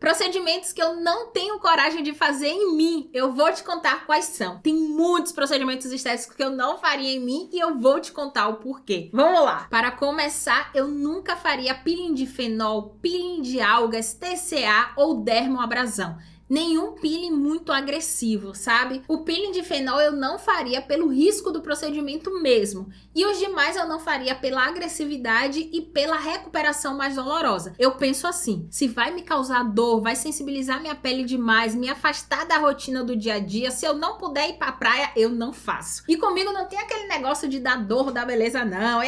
Procedimentos que eu não tenho coragem de fazer em mim. Eu vou te contar quais são. Tem muitos procedimentos estéticos que eu não faria em mim e eu vou te contar o porquê. Vamos lá. Para começar, eu nunca faria peeling de fenol, peeling de algas, TCA ou dermoabrasão. Nenhum peeling muito agressivo, sabe? O peeling de fenol eu não faria pelo risco do procedimento mesmo. E os demais eu não faria pela agressividade e pela recuperação mais dolorosa. Eu penso assim, se vai me causar dor, vai sensibilizar minha pele demais, me afastar da rotina do dia a dia, se eu não puder ir pra praia, eu não faço. E comigo não tem aquele negócio de dar dor da beleza, não.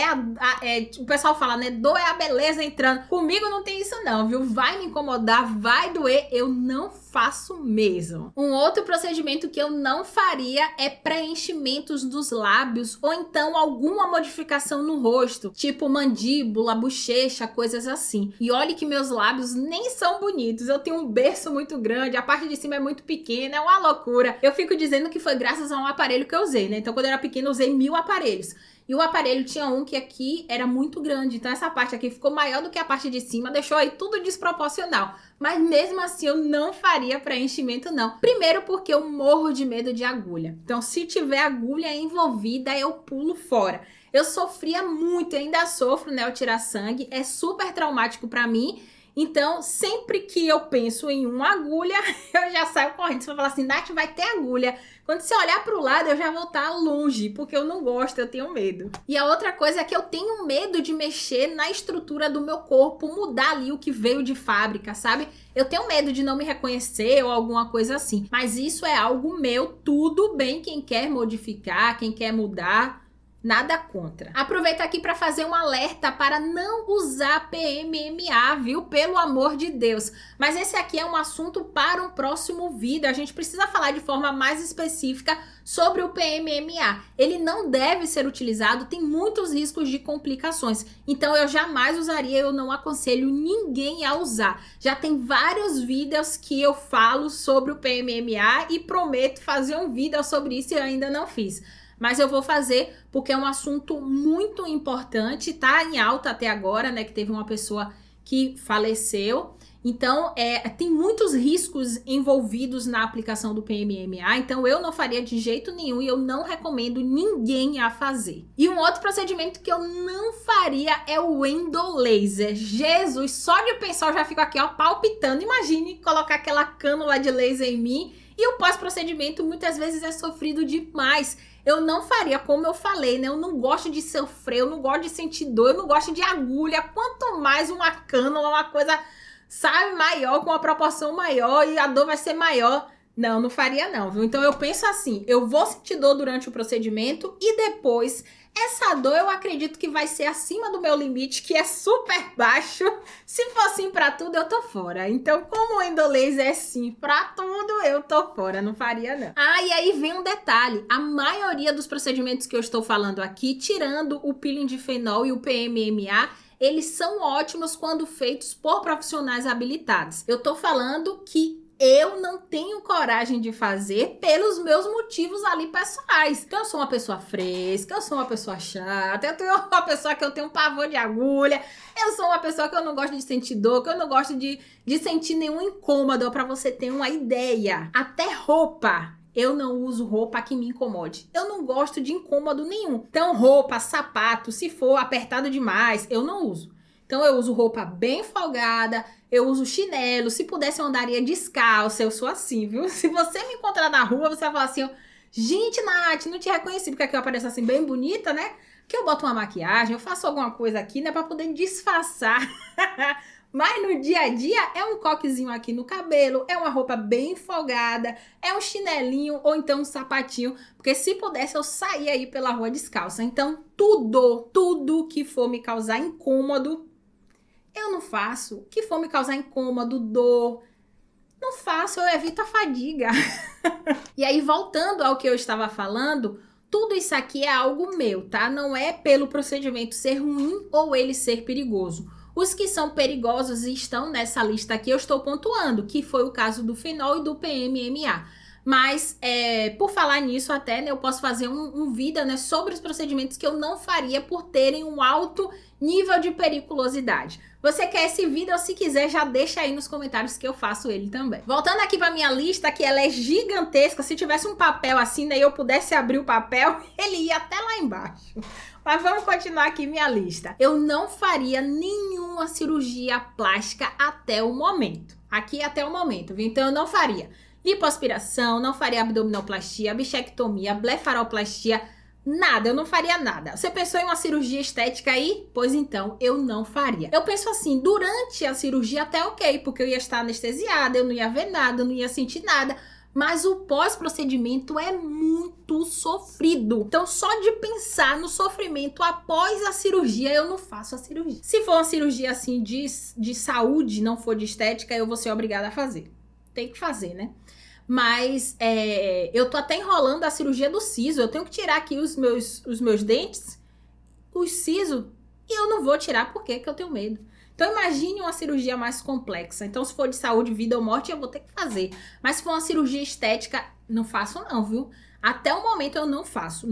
O pessoal fala, né? Dor é a beleza entrando. Comigo não tem isso não, viu? Vai me incomodar, vai doer, eu não faço mesmo. Um outro procedimento que eu não faria é preenchimentos dos lábios ou então alguma modificação no rosto, tipo mandíbula, bochecha, coisas assim. E olhe que meus lábios nem são bonitos, eu tenho um berço muito grande, a parte de cima é muito pequena, é uma loucura. Eu fico dizendo que foi graças a um aparelho que eu usei, né? Então quando eu era pequena eu usei 1000 aparelhos. E o aparelho tinha um que aqui era muito grande, então essa parte aqui ficou maior do que a parte de cima, deixou aí tudo desproporcional. Mas mesmo assim eu não faria preenchimento não. Primeiro porque eu morro de medo de agulha. Então se tiver agulha envolvida eu pulo fora. Eu sofria muito, ainda sofro, né, o tirar sangue, é super traumático pra mim. Então, sempre que eu penso em uma agulha, eu já saio correndo. Você vai falar assim, Nath, vai ter agulha. Quando você olhar para o lado, eu já vou estar longe, porque eu não gosto, eu tenho medo. E a outra coisa é que eu tenho medo de mexer na estrutura do meu corpo, mudar ali o que veio de fábrica, sabe? Eu tenho medo de não me reconhecer ou alguma coisa assim. Mas isso é algo meu, tudo bem quem quer modificar, quem quer mudar. Nada contra. Aproveito aqui para fazer um alerta para não usar PMMA, viu? Pelo amor de Deus. Mas esse aqui é um assunto para um próximo vídeo. A gente precisa falar de forma mais específica sobre o PMMA. Ele não deve ser utilizado, tem muitos riscos de complicações. Então eu jamais usaria, eu não aconselho ninguém a usar. Já tem vários vídeos que eu falo sobre o PMMA e prometo fazer um vídeo sobre isso e eu ainda não fiz. Mas eu vou fazer porque é um assunto muito importante, tá em alta até agora, né, que teve uma pessoa que faleceu. Então, tem muitos riscos envolvidos na aplicação do PMMA, então eu não faria de jeito nenhum e eu não recomendo ninguém a fazer. E um outro procedimento que eu não faria é o endolaser. Jesus, só de pensar eu já fico aqui, ó, palpitando. Imagine colocar aquela cânula de laser em mim e o pós-procedimento muitas vezes é sofrido demais. Eu não faria, como eu falei, né? Eu não gosto de sofrer, eu não gosto de sentir dor, eu não gosto de agulha. Quanto mais uma cânula, uma coisa, sabe, maior, com uma proporção maior e a dor vai ser maior. Não, não faria não, viu? Então eu penso assim, eu vou sentir dor durante o procedimento e depois essa dor eu acredito que vai ser acima do meu limite, que é super baixo. Se for sim pra tudo, eu tô fora. Então, como o endolaser é sim pra tudo, eu tô fora, não faria não. Ah, e aí vem um detalhe. A maioria dos procedimentos que eu estou falando aqui, tirando o peeling de fenol e o PMMA, eles são ótimos quando feitos por profissionais habilitados. Eu tô falando que eu não tenho coragem de fazer pelos meus motivos ali pessoais. Então eu sou uma pessoa fresca, eu sou uma pessoa chata, eu sou uma pessoa que eu tenho pavor de agulha, eu sou uma pessoa que eu não gosto de sentir dor, que eu não gosto de sentir nenhum incômodo, para você ter uma ideia. Até roupa. Eu não uso roupa que me incomode. Eu não gosto de incômodo nenhum. Então roupa, sapato, se for apertado demais, eu não uso. Então eu uso roupa bem folgada, eu uso chinelo, se pudesse eu andaria descalça, eu sou assim, viu? Se você me encontrar na rua, você vai falar assim, ó, gente, Nath, não te reconheci, porque aqui eu apareço assim bem bonita, né? Que eu boto uma maquiagem, eu faço alguma coisa aqui, né, pra poder disfarçar. Mas no dia a dia é um coquezinho aqui no cabelo, é uma roupa bem folgada, é um chinelinho ou então um sapatinho, porque se pudesse eu saía aí pela rua descalça. Então tudo que for me causar incômodo, eu não faço. O que for me causar incômodo, dor, não faço, eu evito a fadiga. E aí, voltando ao que eu estava falando, tudo isso aqui é algo meu, tá? Não é pelo procedimento ser ruim ou ele ser perigoso. Os que são perigosos estão nessa lista aqui, eu estou pontuando, que foi o caso do fenol e do PMMA. Mas, por falar nisso até, né, eu posso fazer um vídeo, né, sobre os procedimentos que eu não faria por terem um alto nível de periculosidade. Você quer esse vídeo ou se quiser já deixa aí nos comentários que eu faço ele também. Voltando aqui pra minha lista, que ela é gigantesca, se tivesse um papel assim, daí eu pudesse abrir o papel, ele ia até lá embaixo. Mas vamos continuar aqui minha lista. Eu não faria nenhuma cirurgia plástica até o momento. Aqui até o momento, viu? Então eu não faria lipoaspiração, não faria abdominoplastia, bichectomia, blefaroplastia, nada, eu não faria nada. Você pensou em uma cirurgia estética aí? Pois então, eu não faria. Eu penso assim, durante a cirurgia até ok, porque eu ia estar anestesiada, eu não ia ver nada, eu não ia sentir nada. Mas o pós-procedimento é muito sofrido. Então, só de pensar no sofrimento após a cirurgia, eu não faço a cirurgia. Se for uma cirurgia assim de saúde, não for de estética, eu vou ser obrigada a fazer. Tem que fazer, né? Mas eu tô até enrolando a cirurgia do siso. Eu tenho que tirar aqui os meus dentes, os sisos, e eu não vou tirar porque eu tenho medo. Então imagine uma cirurgia mais complexa. Então se for de saúde, vida ou morte, eu vou ter que fazer. Mas se for uma cirurgia estética, não faço não, viu? Até o momento eu não faço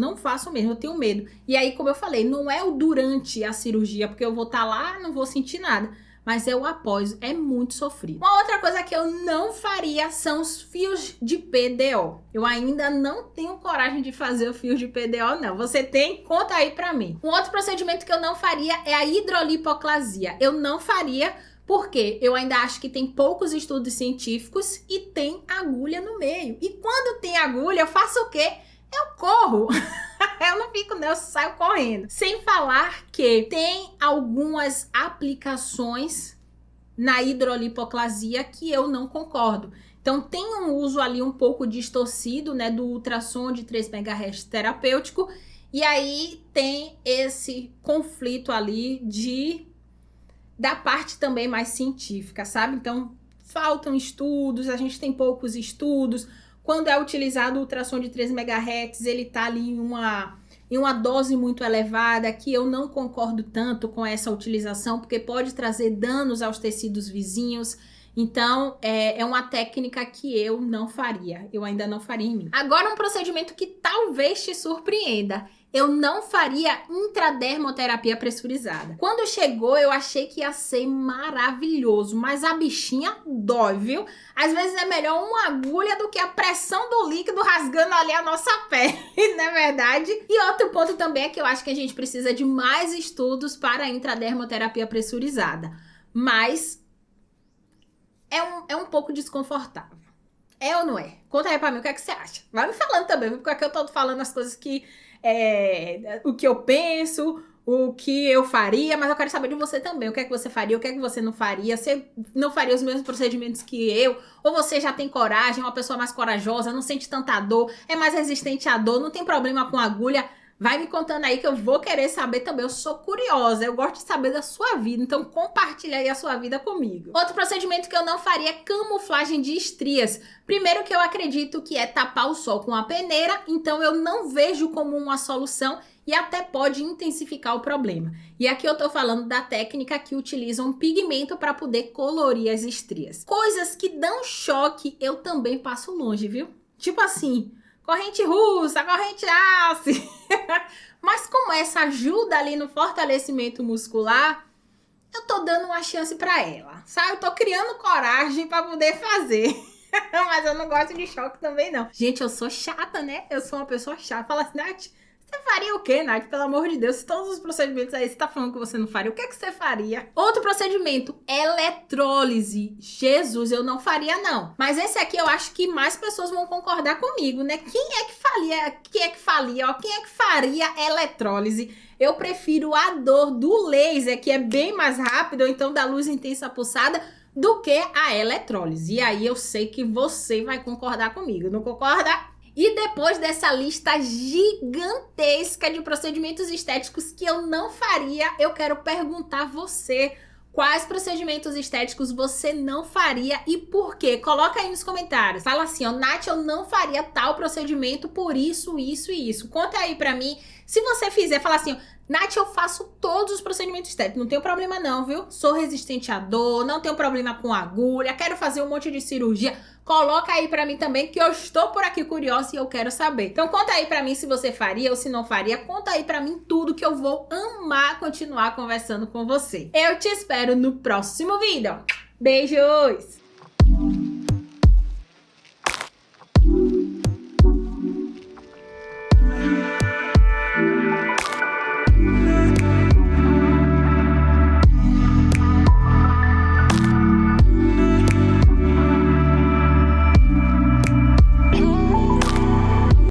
mesmo, eu tenho medo. E aí, como eu falei, não é o durante a cirurgia, porque eu vou estar lá, não vou sentir nada. Mas é o após, é muito sofrido. Uma outra coisa que eu não faria são os fios de PDO. Eu ainda não tenho coragem de fazer o fio de PDO, não. Você tem? Conta aí pra mim. Um outro procedimento que eu não faria é a hidrolipoclasia. Eu não faria porque eu ainda acho que tem poucos estudos científicos e tem agulha no meio. E quando tem agulha, eu faço o quê? Eu corro. Eu não fico, não, eu saio correndo. Sem falar que tem algumas aplicações na hidrolipoclasia que eu não concordo. Então, tem um uso ali um pouco distorcido, né, do ultrassom de 3 MHz terapêutico. E aí tem esse conflito ali da parte também mais científica, sabe? Então, faltam estudos, a gente tem poucos estudos. Quando é utilizado o ultrassom de 3 MHz, ele tá ali em uma dose muito elevada, que eu não concordo tanto com essa utilização, porque pode trazer danos aos tecidos vizinhos. Então, é uma técnica que eu não faria. Eu ainda não faria em mim. Agora, um procedimento que talvez te surpreenda. Eu não faria intradermoterapia pressurizada. Quando chegou, eu achei que ia ser maravilhoso, mas a bichinha dói, viu? Às vezes é melhor uma agulha do que a pressão do líquido rasgando ali a nossa pele, não é verdade? E outro ponto também é que eu acho que a gente precisa de mais estudos para a intradermoterapia pressurizada. Mas é um pouco desconfortável. É ou não é? Conta aí pra mim o que é que você acha. Vai me falando também, porque aqui eu tô falando as coisas que... o que eu penso, o que eu faria, mas eu quero saber de você também. O que é que você faria, o que é que você não faria? Você não faria os mesmos procedimentos que eu? Ou você já tem coragem, é uma pessoa mais corajosa, não sente tanta dor, é mais resistente à dor, não tem problema com agulha? Vai me contando aí que eu vou querer saber também. Eu sou curiosa, eu gosto de saber da sua vida, então compartilha aí a sua vida comigo. Outro procedimento que eu não faria é camuflagem de estrias. Primeiro que eu acredito que é tapar o sol com a peneira, então eu não vejo como uma solução e até pode intensificar o problema. E aqui eu tô falando da técnica que utiliza um pigmento para poder colorir as estrias. Coisas que dão choque, eu também passo longe, viu? Tipo assim... corrente russa, corrente alce. Mas como essa ajuda ali no fortalecimento muscular, eu tô dando uma chance pra ela, sabe? Eu tô criando coragem pra poder fazer. Mas eu não gosto de choque também, não. Gente, eu sou chata, né? Eu sou uma pessoa chata. Fala assim, Nath, você faria o quê, Nath? Pelo amor de Deus, se todos os procedimentos aí você tá falando que você não faria, o que é que você faria? Outro procedimento, eletrólise. Jesus, eu não faria, não. Mas esse aqui eu acho que mais pessoas vão concordar comigo, né? Quem é que faria eletrólise? Eu prefiro a dor do laser, que é bem mais rápido, ou então da luz intensa pulsada, do que a eletrólise. E aí eu sei que você vai concordar comigo, não concorda? E depois dessa lista gigantesca de procedimentos estéticos que eu não faria, eu quero perguntar a você quais procedimentos estéticos você não faria e por quê? Coloca aí nos comentários. Fala assim, ó, Nath, eu não faria tal procedimento por isso, isso e isso. Conta aí pra mim. Se você fizer, fala assim, ó, Nath, eu faço todos os procedimentos estéticos, não tenho problema não, viu? Sou resistente à dor, não tenho problema com agulha, quero fazer um monte de cirurgia. Coloca aí pra mim também, que eu estou por aqui curiosa e eu quero saber. Então conta aí pra mim se você faria ou se não faria. Conta aí pra mim tudo, que eu vou amar continuar conversando com você. Eu te espero no próximo vídeo. Beijos!